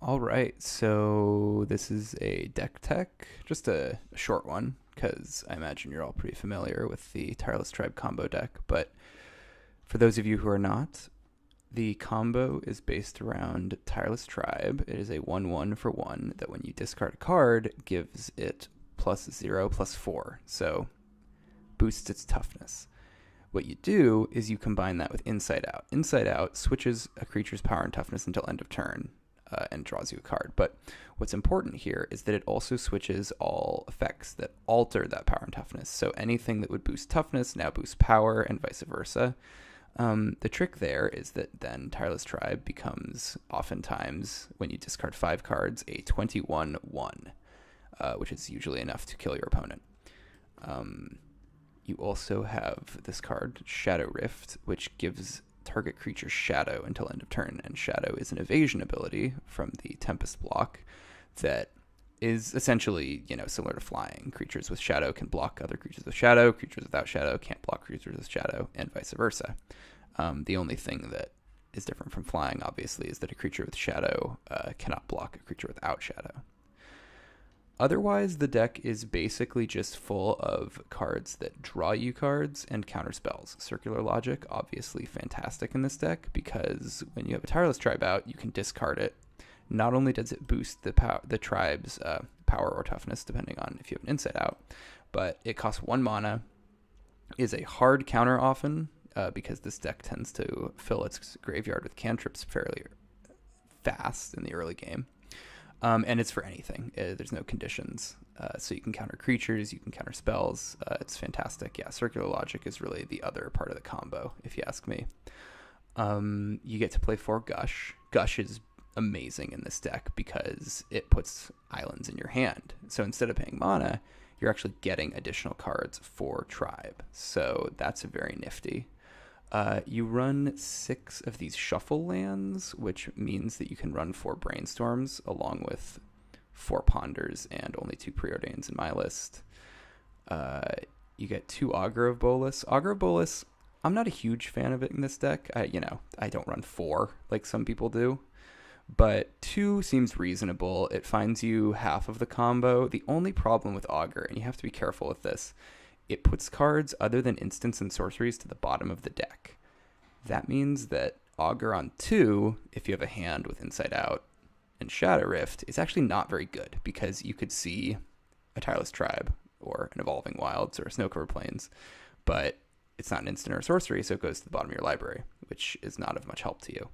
All right, so this is a deck tech, just a short one, because I imagine you're all pretty familiar with the Tireless Tribe Combo deck. But for those of you who are not, the combo is based around Tireless Tribe. It is a 1/1 for 1 that when you discard a card, gives it +0/+4, so boosts its toughness. What you do is you combine that with Inside Out. Inside Out switches a creature's power and toughness until end of turn and draws you a card. But what's important here is that it also switches all effects that alter that power and toughness. So anything that would boost toughness now boosts power and vice versa. The trick there is that then Tireless Tribe becomes oftentimes, when you discard 5 cards, a 21/1, which is usually enough to kill your opponent. You also have this card, Shadow Rift, which gives target creature Shadow until end of turn. And Shadow is an evasion ability from the Tempest block that is essentially, similar to flying. Creatures with Shadow can block other creatures with Shadow. Creatures without Shadow can't block creatures with Shadow, and vice versa. The only thing that is different from flying, obviously, is that a creature with Shadow cannot block a creature without Shadow. Otherwise, the deck is basically just full of cards that draw you cards and counter spells. Circular Logic, obviously fantastic in this deck, because when you have a Tireless Tribe out, you can discard it. Not only does it boost the tribe's power or toughness, depending on if you have an Inside Out, but it costs 1 mana, is a hard counter often, because this deck tends to fill its graveyard with cantrips fairly fast in the early game. And it's for anything. There's no conditions. So you can counter creatures, you can counter spells. It's fantastic. Yeah, Circular Logic is really the other part of the combo, if you ask me. You get to play 4 Gush. Gush is amazing in this deck because it puts islands in your hand. So instead of paying mana, you're actually getting additional cards for Tribe. So that's very nifty. You run 6 of these shuffle lands, which means that you can run 4 brainstorms along with 4 ponders and only 2 preordains in my list. You get 2 Augur of Bolas. Augur of Bolas, I'm not a huge fan of it in this deck. I don't run 4 like some people do, but 2 seems reasonable. It finds you half of the combo. The only problem with Augur, and you have to be careful with this, it puts cards other than instants and sorceries to the bottom of the deck. That means that Augur on 2, if you have a hand with Inside Out and Shadow Rift, is actually not very good, because you could see a Tireless Tribe or an Evolving Wilds or a Snow-Covered Plains, but it's not an instant or a sorcery, so it goes to the bottom of your library, which is not of much help to you.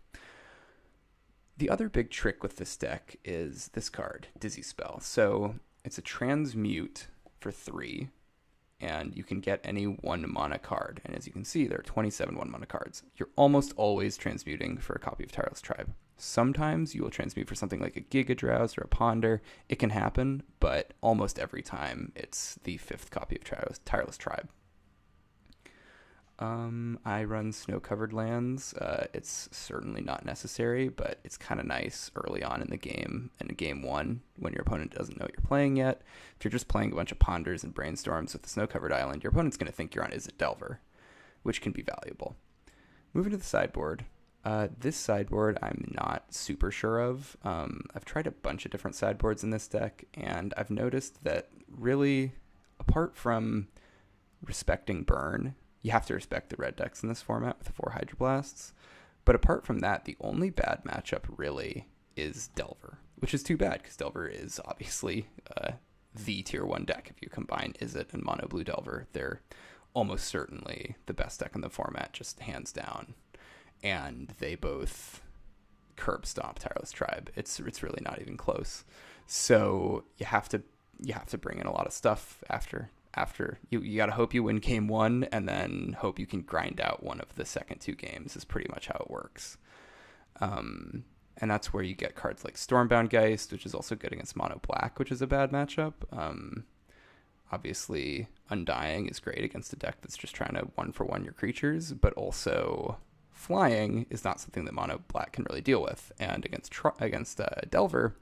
The other big trick with this deck is this card, Dizzy Spell. So it's a transmute for 3, and you can get any 1 mana card. And as you can see, there are 27 1 mana cards. You're almost always transmuting for a copy of Tireless Tribe. Sometimes you will transmute for something like a Giga Drowse or a Ponder. It can happen, but almost every time it's the 5th copy of Tireless Tribe. I run Snow-Covered Lands. It's certainly not necessary, but it's kind of nice early on in the game, in game 1, when your opponent doesn't know what you're playing yet. If you're just playing a bunch of Ponders and Brainstorms with the Snow-Covered Island, your opponent's going to think you're on Izzet Delver, which can be valuable. Moving to the sideboard. This sideboard I'm not super sure of. I've tried a bunch of different sideboards in this deck, and I've noticed that really, apart from respecting burn, you have to respect the red decks in this format with the 4 Hydroblasts. But apart from that, the only bad matchup really is Delver, which is too bad, because Delver is obviously the tier 1 deck. If you combine Izzet and Mono Blue Delver, they're almost certainly the best deck in the format, just hands down. And they both curb stomp Tireless Tribe. It's really not even close. So you have to bring in a lot of stuff after you got to hope you win game 1 and then hope you can grind out one of the second 2 games is pretty much how it works. And that's where you get cards like Stormbound Geist, which is also good against Mono Black, which is a bad matchup. Obviously, Undying is great against a deck that's just trying to 1-for-1 your creatures, but also flying is not something that Mono Black can really deal with. And against Delver,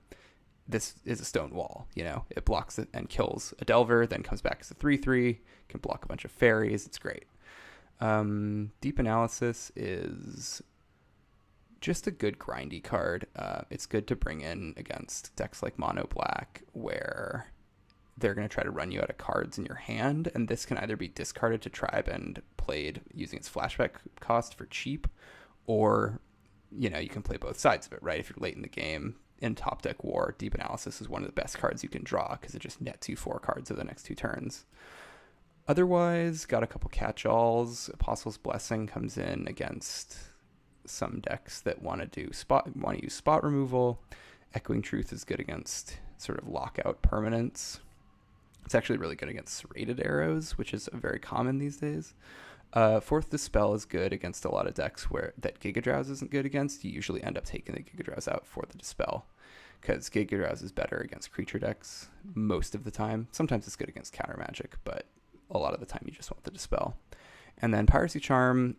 this is a stone wall. It blocks it and kills a Delver, then comes back as a 3/3, can block a bunch of fairies. It's great. Deep Analysis is just a good grindy card. It's good to bring in against decks like Mono Black, where they're going to try to run you out of cards in your hand, and this can either be discarded to Tribe and played using its flashback cost for cheap, or, you know, you can play both sides of it, right? If you're late in the game, in Top Deck War, Deep Analysis is one of the best cards you can draw because it just nets you 4 cards over the next 2 turns. Otherwise, got a couple catch-alls. Apostle's Blessing comes in against some decks that want to use spot removal. Echoing Truth is good against sort of lockout permanents. It's actually really good against serrated arrows, which is very common these days. Fourth Dispel is good against a lot of decks that Giga Drowse isn't good against. You usually end up taking the Giga Drowse out for the Dispel, because Giga Drowse is better against creature decks most of the time. Sometimes it's good against counter magic, but a lot of the time you just want the Dispel. And then Piracy Charm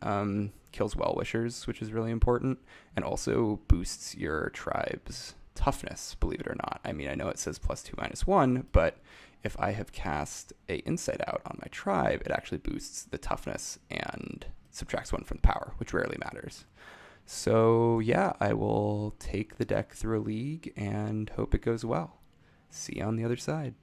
kills Well-Wishers, which is really important, and also boosts your tribe's toughness, believe it or not. I mean, I know it says +2/-1, but if I have cast a Insight Out on my tribe, it actually boosts the toughness and subtracts 1 from the power, which rarely matters. So yeah, I will take the deck through a league and hope it goes well. See you on the other side.